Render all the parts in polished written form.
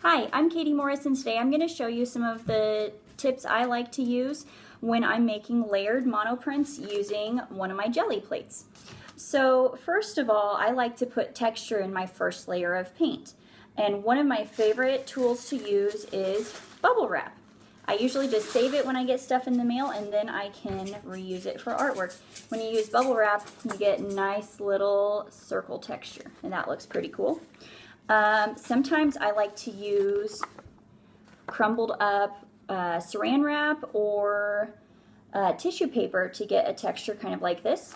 Hi, I'm Katie Morris, and today I'm going to show you some of the tips I like to use when I'm making layered monoprints using one of my jelly plates. So first of all, I like to put texture in my first layer of paint. And one of my favorite tools to use is bubble wrap. I usually just save it when I get stuff in the mail, and then I can reuse it for artwork. When you use bubble wrap, you get nice little circle texture, and that looks pretty cool. Sometimes I like to use crumbled up saran wrap or tissue paper to get a texture kind of like this.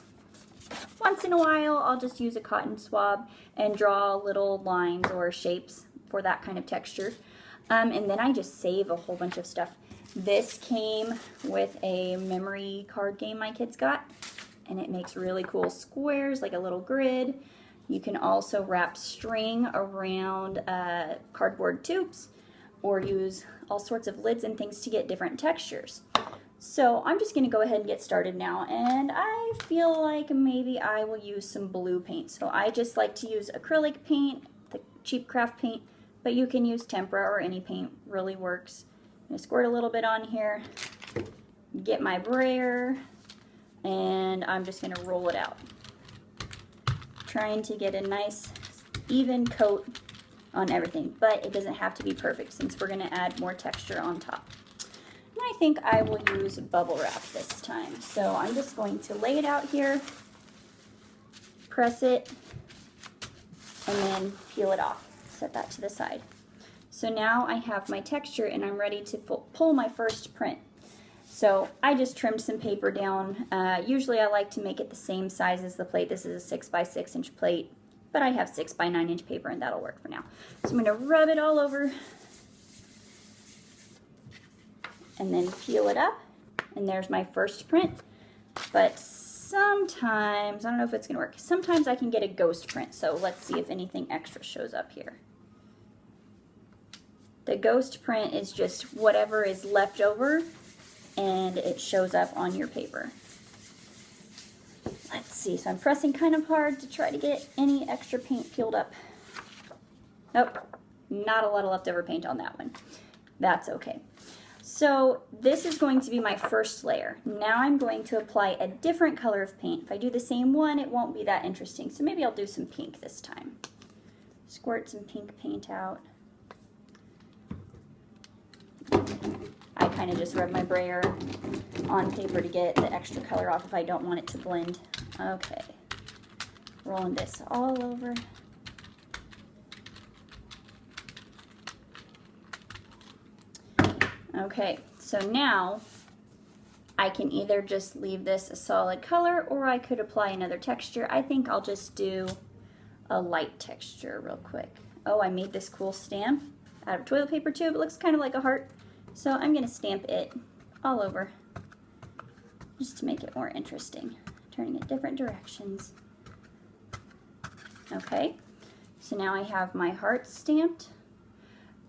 Once in a while, I'll just use a cotton swab and draw little lines or shapes for that kind of texture. And then I just save a whole bunch of stuff. This came with a memory card game my kids got, and it makes really cool squares, like a little grid. You can also wrap string around cardboard tubes or use all sorts of lids and things to get different textures. So I'm just going to go ahead and get started now, and I feel like maybe I will use some blue paint. So I just like to use acrylic paint, the cheap craft paint, but you can use tempera or any paint, really works. I'm going to squirt a little bit on here, get my brayer, and I'm just going to roll it out. Trying to get a nice even coat on everything, but it doesn't have to be perfect since we're going to add more texture on top. And I think I will use bubble wrap this time. So I'm just going to lay it out here, press it, and then peel it off. Set that to the side. So now I have my texture and I'm ready to pull my first print. So I just trimmed some paper down. Usually I like to make it the same size as the plate. This is a 6x6 inch plate, but I have 6x9 inch paper and that'll work for now. So I'm going to rub it all over and then peel it up, and there's my first print. But sometimes, I don't know if it's going to work, sometimes I can get a ghost print. So let's see if anything extra shows up here. The ghost print is just whatever is left over and it shows up on your paper. Let's see, so I'm pressing kind of hard to try to get any extra paint peeled up. Nope, not a lot of leftover paint on that one. That's okay. So this is going to be my first layer. Now I'm going to apply a different color of paint. If I do the same one, it won't be that interesting. So maybe I'll do some pink this time. Squirt some pink paint out. I kind of just rub my brayer on paper to get the extra color off if I don't want it to blend. Okay, rolling this all over. Okay, so now I can either just leave this a solid color or I could apply another texture. I think I'll just do a light texture real quick. Oh, I made this cool stamp out of toilet paper tube. It looks kind of like a heart. So I'm going to stamp it all over just to make it more interesting, turning it different directions. Okay, so now I have my heart stamped,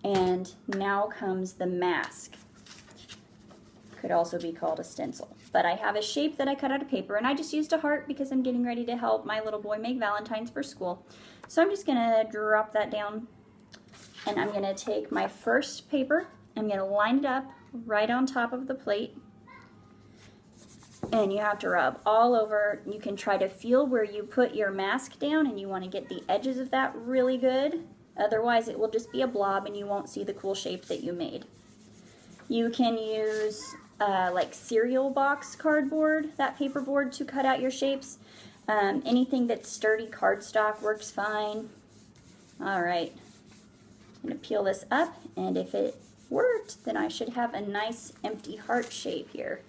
and now comes the mask. Could also be called a stencil, but I have a shape that I cut out of paper, and I just used a heart because I'm getting ready to help my little boy make Valentines for school. So I'm just going to drop that down, and I'm going to take my first paper. I'm going to line it up right on top of the plate, and you have to rub all over. You can try to feel where you put your mask down, and you want to get the edges of that really good. Otherwise it will just be a blob and you won't see the cool shape that you made. You can use like cereal box cardboard, that paperboard, to cut out your shapes. Anything that's sturdy cardstock works fine. Alright, I'm going to peel this up, and if it worked, then I should have a nice empty heart shape here.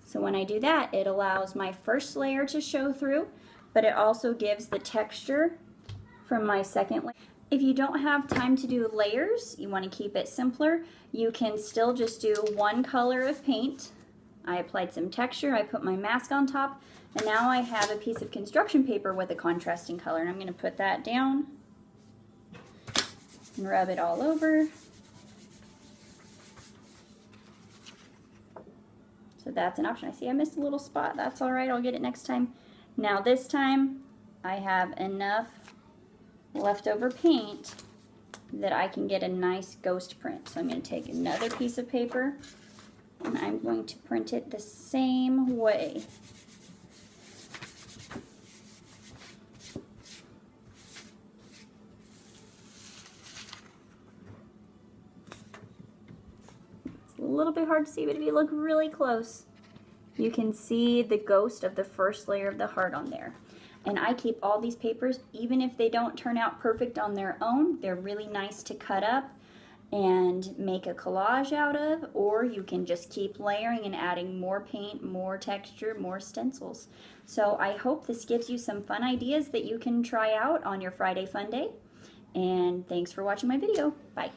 So when I do that, it allows my first layer to show through, but it also gives the texture from my second layer. If you don't have time to do layers, you want to keep it simpler, you can still just do one color of paint. I applied some texture, I put my mask on top, and now I have a piece of construction paper with a contrasting color, and I'm going to put that down and rub it all over. So that's an option. I see I missed a little spot. That's all right, I'll get it next time. Now this time I have enough leftover paint that I can get a nice ghost print. So I'm going to take another piece of paper and I'm going to print it the same way. It's a little bit hard to see, but if you look really close, you can see the ghost of the first layer of the heart on there. And I keep all these papers, even if they don't turn out perfect on their own, they're really nice to cut up and make a collage out of, or you can just keep layering and adding more paint, more texture, more stencils. So I hope this gives you some fun ideas that you can try out on your Friday Fun Day. And thanks for watching my video. Bye.